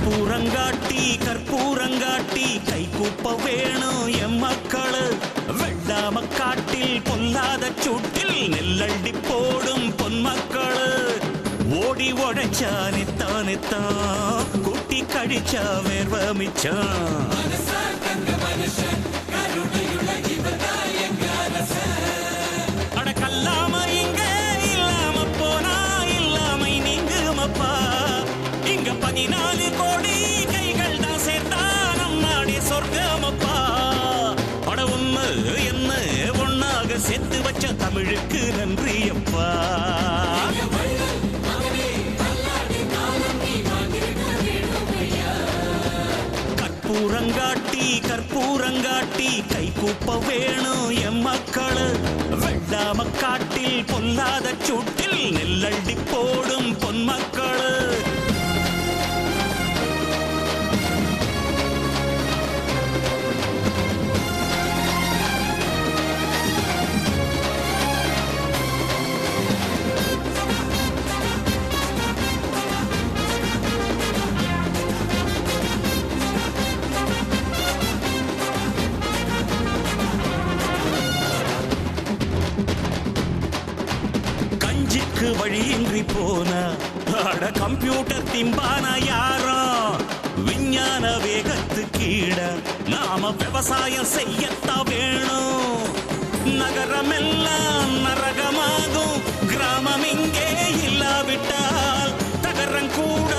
கற்பூரங்காட்டி கற்பூரங்காட்டி கை கூப்ப வேணும் எம் மக்களு. வெள்ளாம காட்டில் பொல்லாத சூட்டில் நெல்லண்டி போடும் பொன்மக்களு. ஓடி உழைச்சா நித்தான் குட்டி கழிச்சா வேர்வ மிச்சம். அட கல்லாம இங்க இல்லாம போனா இல்லாமை நீங்குமப்பா. இங்க 14 கோடி கைகள் தான் சேர்த்தா நம் நாடே சொர்க்கமப்பா. அட உண்மை என்ன ஒன்னாக சேர்த்து வச்ச தமிழுக்கு நன்றி அப்பா. கற்பூரங்காட்டி கற்பூரங்காட்டி கை கூப்ப வேணும் எம் மக்களு. வெள்ளாம காட்டில் பொல்லாத சூட்டில் நெல்லண்டி போடும் பொன்மக்களு. வழியின்றி போனா அட கம்ப்யூட்டர் திம்பான யாரோ. விஞ்ஞான வேகத்து கீழ நாம விவசாயம் செய்யத்தா வேணும். நகரமெல்லாம் நரகமாகும் கிராமம் இங்கே இல்லாவிட்டால் தகரம் கூட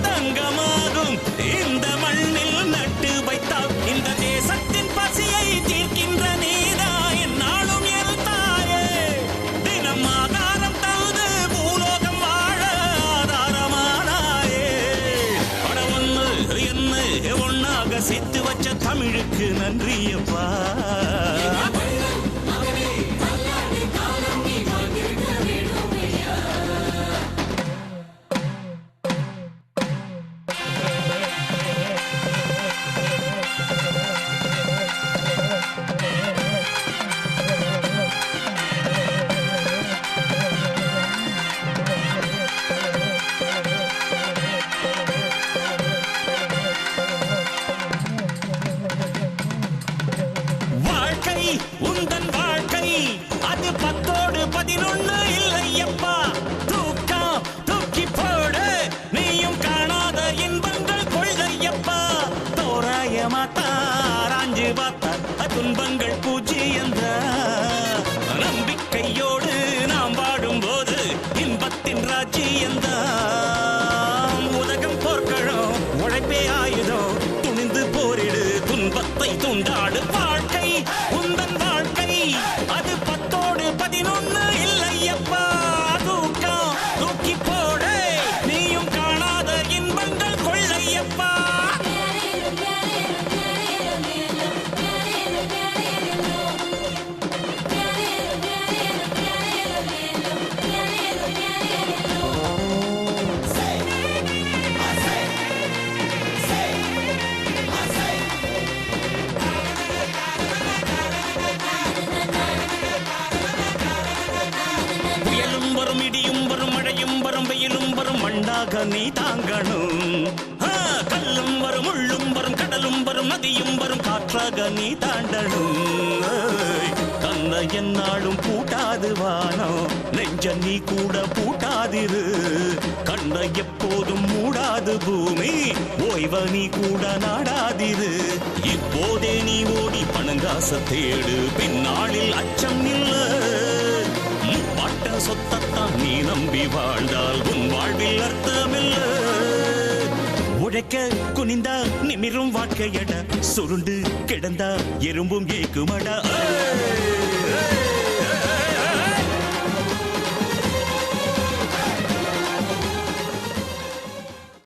தங்கமாகும். இந்த மண்ணில் நட்டு வைத்தால் இந்த தேசத்தின் பசியை தீர்க்கின்ற நீதா என்னாலும் என் தாயே. தினம் ஆதாரம் தந்து பூலோகம் வாழ ஆதாரமானாயே. அட ஒண்ணு என்ன ஒன்னாக சேர்த்து வச்ச தமிழுக்கு நன்றியப்பா. உந்தன் வாழ்க்கை அது 10ஓடு 11 இல்லையப்பா. தூக்கம் தூக்கி போடு நீயும் காணாத இன்பங்கள் கொள்ளையப்பா. தோராயமாத்தா ராஞ்சு பார்த்தா துன்பங்கள் பூஜ்ஜியந்த. நம்பிக்கையோடு நாம் வாடும்போது இன்பத்தின் ராஜ்ஜியந்த. உலகம் போர்க்களம் உழைப்பே ஆயுதம் துணிந்து போரிடு துன்பத்தை துண்டாடு. வாழ்க்கை உந்தன் வாழ்க்கை அது 10ஓடு 11 இல்லையப்பா. தூக்கம் தூக்கி போடு நீயும் காணாத இன்பங்கள் கொள்ளையப்பா. மண்ணாக நீ தாங்கணும். கல்லும் வரும் உள்ளும் வரும் கடலும் வரும் நதியும் வரும் காற்றாக நீ தாண்டணும். தன்னை என்னாலும் பூட்டாது வானம் நெஞ்ச நீ கூட பூட்டாதிரு. கண்ணை எப்போதும் மூடாது பூமி ஓய்வ நீ கூட நாடாதிரு. இப்போதே நீ ஓடி பணங்காச தேடு பின்னாளில் அச்சம் இல்ல. பாட்ட சொத்தத்தான் நீ நம்பி வாழ்ந்தால் உன் வாழ்வில் அர்த்தமில்ல. உழைக்க குனிந்தா நிமிரும் வாழ்க்கையட சுருண்டு கிடந்தா எறும்பும் ஏக்குமடா.